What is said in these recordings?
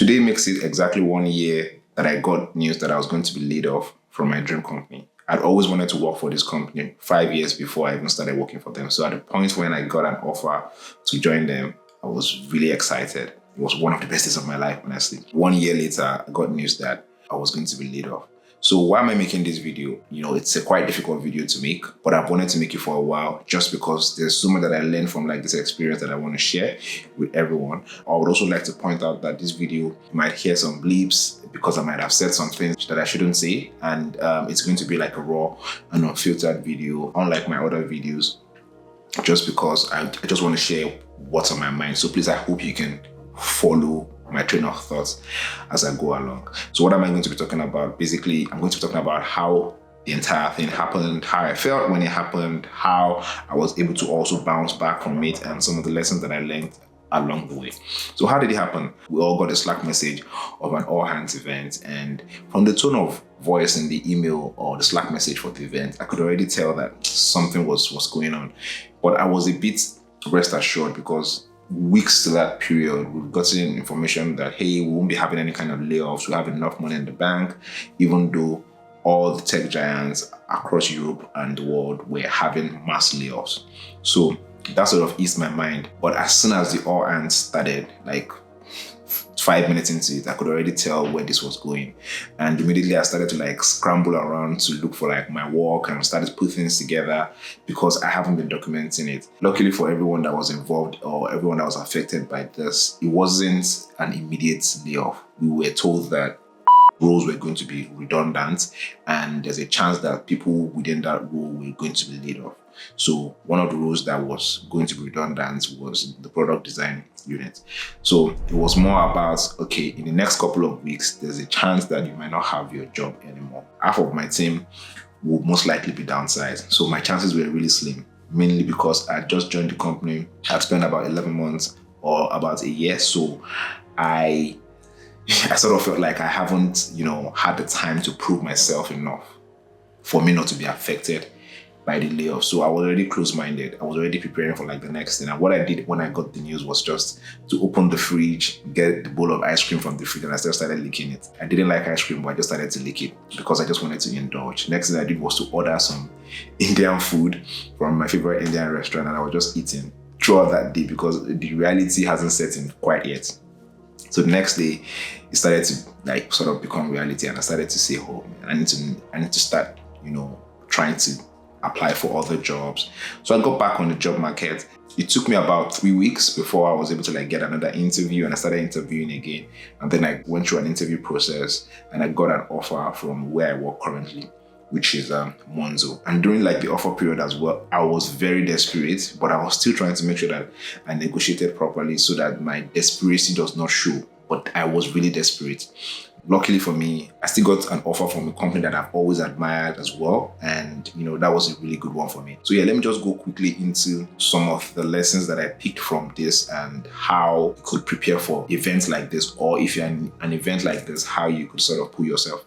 Today makes it exactly 1 year that I got news that I was going to be laid off from my dream company. I'd always wanted to work for this company 5 years before I even started working for them. So at the point when I got an offer to join them, I was really excited. It was one of the best days of my life, honestly. 1 year later, I got news that I was going to be laid off. So why am I making this video? It's a quite difficult video to make, but I've wanted to make it for a while just because there's so much that I learned from this experience that I want to share with everyone. I would also like to point out that this video, you might hear some bleeps because I might have said some things that I shouldn't say. And it's going to be like a raw and unfiltered video, unlike my other videos, just because I just want to share what's on my mind. So please, I hope you can follow my train of thoughts as I go along. So what am I going to be talking about? Basically, I'm going to be talking about how the entire thing happened, how I felt when it happened, how I was able to also bounce back from it, and some of the lessons that I learned along the way. So how did it happen? We all got a Slack message of an all hands event, and from the tone of voice in the email or the Slack message for the event, I could already tell that something was going on. But I was a bit rest assured because weeks to that period, we've gotten information that, hey, we won't be having any kind of layoffs. We have enough money in the bank, even though all the tech giants across Europe and the world were having mass layoffs. So that sort of eased my mind. But as soon as the all hands started, 5 minutes into it, I could already tell where this was going. And immediately I started to scramble around to look for my work and started to put things together because I haven't been documenting it. Luckily for everyone that was involved or everyone that was affected by this, it wasn't an immediate layoff. We were told that roles were going to be redundant and there's a chance that people within that role were going to be laid off. So one of the roles that was going to be redundant was the product design unit. So it was more about, okay, in the next couple of weeks, there's a chance that you might not have your job anymore. Half of my team will most likely be downsized. So my chances were really slim, mainly because I just joined the company. I've spent about 11 months or about a year. So I sort of felt like I haven't, had the time to prove myself enough for me not to be affected by the layoff. So I was already close-minded. I was already preparing for the next thing. And what I did when I got the news was just to open the fridge, get the bowl of ice cream from the fridge, and I just started licking it. I didn't like ice cream, but I just started to lick it because I just wanted to indulge. Next thing I did was to order some Indian food from my favorite Indian restaurant, and I was just eating throughout that day because the reality hasn't set in quite yet. So the next day, it started to sort of become reality, and I started to say, oh man, I need to start, trying to apply for other jobs. So I got back on the job market. It took me about 3 weeks before I was able to get another interview, and I started interviewing again. And then I went through an interview process and I got an offer from where I work currently, which is Monzo. And during the offer period as well, I was very desperate, but I was still trying to make sure that I negotiated properly so that my desperacy does not show. But I was really desperate. Luckily for me, I still got an offer from a company that I've always admired as well. And, that was a really good one for me. So yeah, let me just go quickly into some of the lessons that I picked from this and how you could prepare for events like this, or if you're in an event like this, how you could sort of pull yourself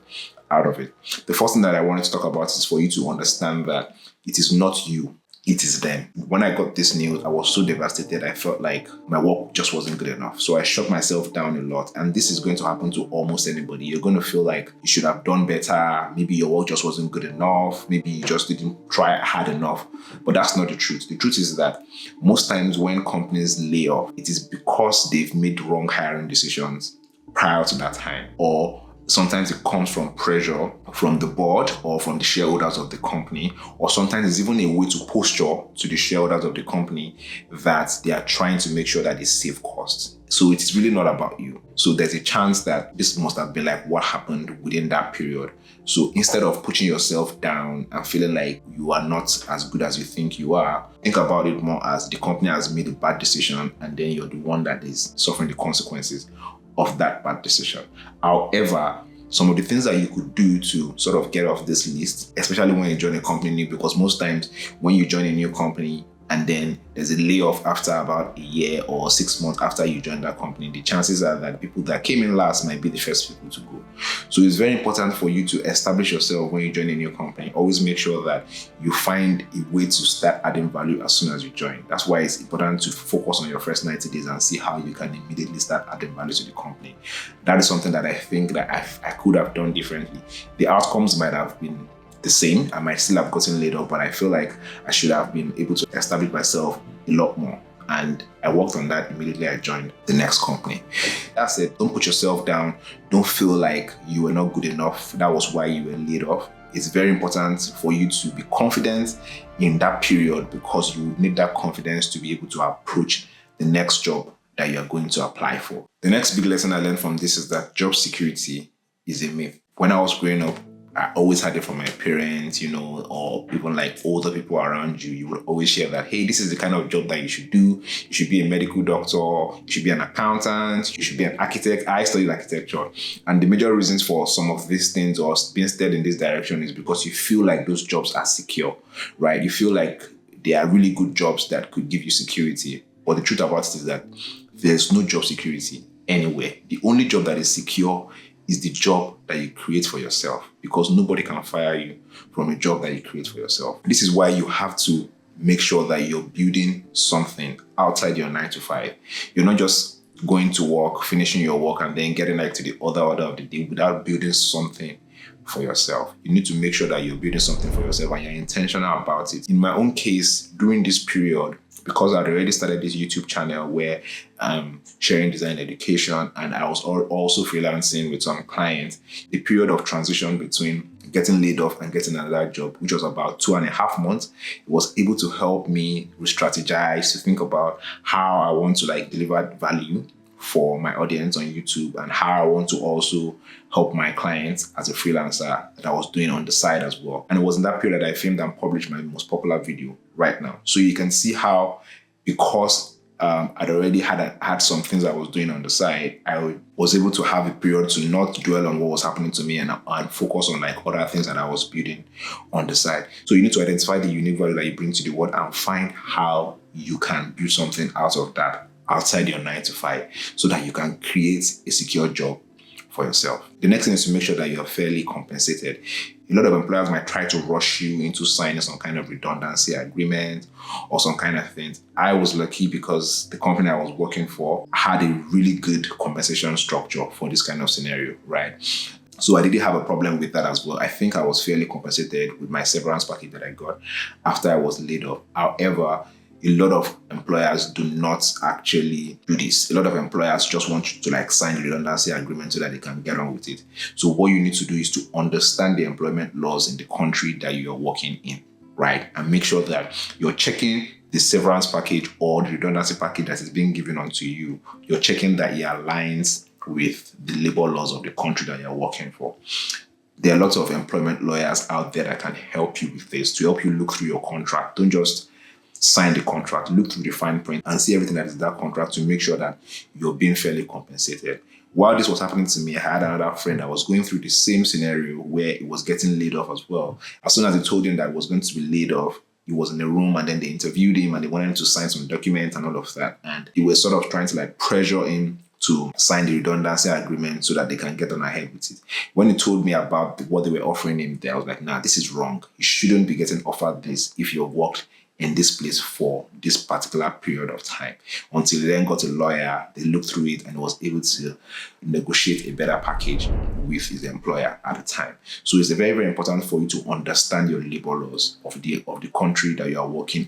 out of it. The first thing that I wanted to talk about is for you to understand that it is not you. It is them. When I got this news, I was so devastated. I felt like my work just wasn't good enough. So I shut myself down a lot. And this is going to happen to almost anybody. You're going to feel like you should have done better. Maybe your work just wasn't good enough. Maybe you just didn't try hard enough. But that's not the truth. The truth is that most times when companies lay off, it is because they've made wrong hiring decisions prior to that time, or sometimes it comes from pressure from the board or from the shareholders of the company, or sometimes it's even a way to posture to the shareholders of the company that they are trying to make sure that they save costs. So it's really not about you. So there's a chance that this must have been what happened within that period. So instead of putting yourself down and feeling like you are not as good as you think you are, think about it more as the company has made a bad decision and then you're the one that is suffering the consequences of that bad decision. However, some of the things that you could do to sort of get off this list, especially when you join a company new, because most times when you join a new company and then there's a layoff after about a year or 6 months after you join that company, the chances are that people that came in last might be the first people to go. So it's very important for you to establish yourself when you join a new company. Always make sure that you find a way to start adding value as soon as you join. That's why it's important to focus on your first 90 days and see how you can immediately start adding value to the company. That is something that I think that I could have done differently. The outcomes might have been the same. I might still have gotten laid off, but I feel like I should have been able to establish myself a lot more. And I worked on that immediately I joined the next company. That said, don't put yourself down. Don't feel like you were not good enough. That was why you were laid off. It's very important for you to be confident in that period, because you need that confidence to be able to approach the next job that you're going to apply for. The next big lesson I learned from this is that job security is a myth. When I was growing up, I always had it from my parents, or even like older people around you. You would always share that, hey, this is the kind of job that you should do. You should be a medical doctor. You should be an accountant. You should be an architect. I studied architecture. And the major reasons for some of these things or being steered in this direction is because you feel like those jobs are secure, right? You feel like they are really good jobs that could give you security. But the truth about it is that there's no job security anywhere. The only job that is secure is the job that you create for yourself, because nobody can fire you from a job that you create for yourself. This is why you have to make sure that you're building something outside your 9 to 5. You're not just going to work, finishing your work, and then getting to the other order of the day without building something for yourself. You need to make sure that you're building something for yourself and you're intentional about it. In my own case, during this period, because I'd already started this YouTube channel where I'm sharing design education, and I was also freelancing with some clients, the period of transition between getting laid off and getting another job, which was about 2.5 months, it was able to help me re-strategize, to think about how I want to deliver value for my audience on YouTube, and how I want to also help my clients as a freelancer that I was doing on the side as well. And it was in that period that I filmed and published my most popular video right now. So you can see how, because I'd already had some things I was doing on the side, I was able to have a period to not dwell on what was happening to me and focus on other things that I was building on the side. So you need to identify the unique value that you bring to the world and find how you can build something out of that outside your 9 to 5, so that you can create a secure job for yourself. The next thing is to make sure that you're fairly compensated. A lot of employers might try to rush you into signing some kind of redundancy agreement or some kind of thing. I was lucky because the company I was working for had a really good compensation structure for this kind of scenario, right? So I didn't have a problem with that as well. I think I was fairly compensated with my severance package that I got after I was laid off. However, a lot of employers do not actually do this. A lot of employers just want you to sign a redundancy agreement so that they can get on with it. So what you need to do is to understand the employment laws in the country that you're working in, right? And make sure that you're checking the severance package or the redundancy package that is being given onto you. You're checking that it aligns with the labor laws of the country that you're working for. There are lots of employment lawyers out there that can help you with this, to help you look through your contract. Don't just sign the contract, look through the fine print and see everything that is in that contract to make sure that you're being fairly compensated. While this was happening to me, I had another friend that was going through the same scenario where he was getting laid off as well. As soon as they told him that he was going to be laid off, he was in a room and then they interviewed him and they wanted him to sign some documents and all of that. And they were sort of trying to pressure him to sign the redundancy agreement so that they can get on ahead with it. When he told me about what they were offering him there, I was like, nah, this is wrong. You shouldn't be getting offered this if you've worked in this place for this particular period of time. Until he then got a lawyer, they looked through it and was able to negotiate a better package with his employer at the time. So it's very, very important for you to understand your labor laws of the country that you are working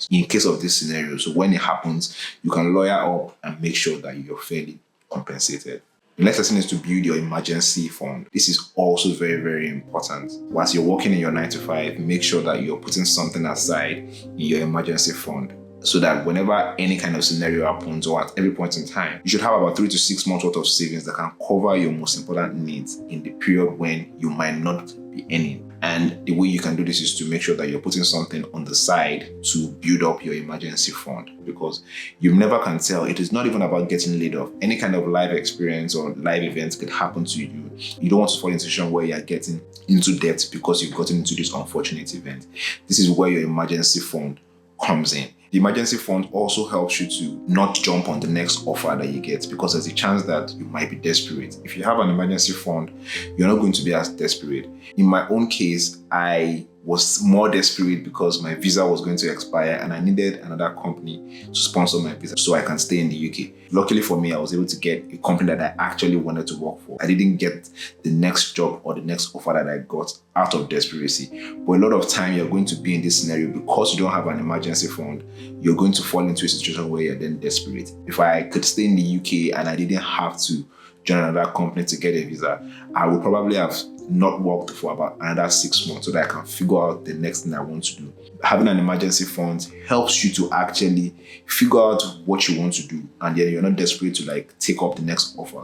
in case of this scenario. So when it happens, you can lawyer up and make sure that you're fairly compensated. The next lesson is to build your emergency fund. This is also very, very important. Whilst you're working in your 9 to 5, make sure that you're putting something aside in your emergency fund, so that whenever any kind of scenario happens or at every point in time, you should have about 3 to 6 months worth of savings that can cover your most important needs in the period when you might not be earning. And the way you can do this is to make sure that you're putting something on the side to build up your emergency fund, because you never can tell. It is not even about getting laid off. Any kind of life experience or live events could happen to you. You don't want to fall into a situation where you're getting into debt because you've gotten into this unfortunate event. This is where your emergency fund comes in. The emergency fund also helps you to not jump on the next offer that you get, because there's a chance that you might be desperate. If you have an emergency fund, you're not going to be as desperate. In my own case, I was more desperate because my visa was going to expire and I needed another company to sponsor my visa so I can stay in the UK. Luckily for me, I was able to get a company that I actually wanted to work for. I didn't get the next job or the next offer that I got out of desperation. But a lot of time you're going to be in this scenario because you don't have an emergency fund. You're going to fall into a situation where you're then desperate. If I could stay in the UK and I didn't have to join another company to get a visa, I would probably have not worked for about another 6 months so that I can figure out the next thing I want to do. Having an emergency fund helps you to actually figure out what you want to do, and then you're not desperate to like take up the next offer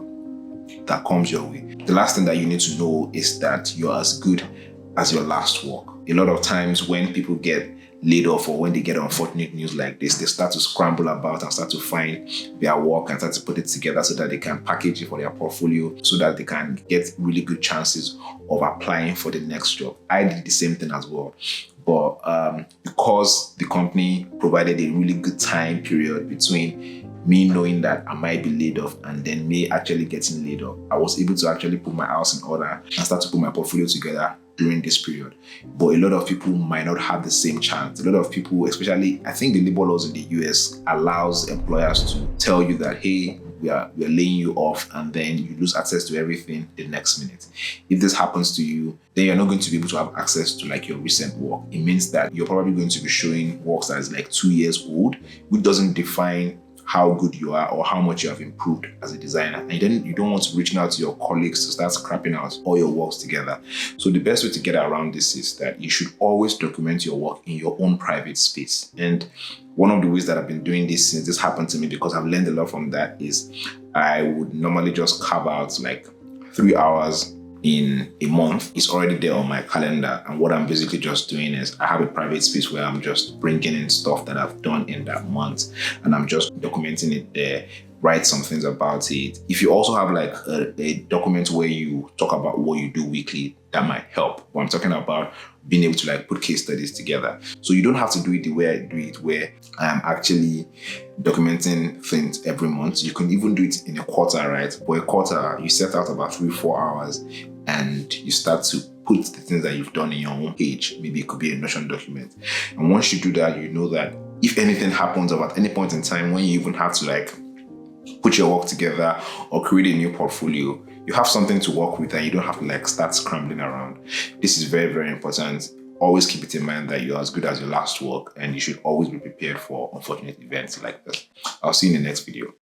that comes your way. The last thing that you need to know is that you're as good as your last work. A lot of times when people get laid off or when they get unfortunate news like this, they start to scramble about and start to find their work and start to put it together so that they can package it for their portfolio, so that they can get really good chances of applying for the next job. I did the same thing as well. But because the company provided a really good time period between me knowing that I might be laid off and then me actually getting laid off, I was able to actually put my house in order and start to put my portfolio together during this period. But a lot of people might not have the same chance. A lot of people, especially, I think the labor laws in the US allows employers to tell you that, hey, we are laying you off, and then you lose access to everything the next minute. If this happens to you, then you're not going to be able to have access to like your recent work. It means that you're probably going to be showing works that is like 2 years old, which doesn't define how good you are or how much you have improved as a designer. And then you don't want to be reaching out to your colleagues to start scrapping out all your works together. So the best way to get around this is that you should always document your work in your own private space. And one of the ways that I've been doing this since this happened to me, because I've learned a lot from that, is I would normally just carve out like 3 hours in a month. It's already there on my calendar, and what I'm basically just doing is I have a private space where I'm just bringing in stuff that I've done in that month and I'm just documenting it there, write some things about it. If you also have like a document where you talk about what you do weekly, that might help. What I'm talking about, being able to like put case studies together. So you don't have to do it the way I do it, where I'm actually documenting things every month. You can even do it in a quarter, right? For a quarter, you set out about 3-4 hours and you start to put the things that you've done in your own page. Maybe it could be a Notion document. And once you do that, you know that if anything happens or at any point in time when you even have to like put your work together or create a new portfolio, you have something to work with and you don't have to like start scrambling around. This is very, very important. Always keep it in mind that you're as good as your last work, and you should always be prepared for unfortunate events like this. I'll see you in the next video.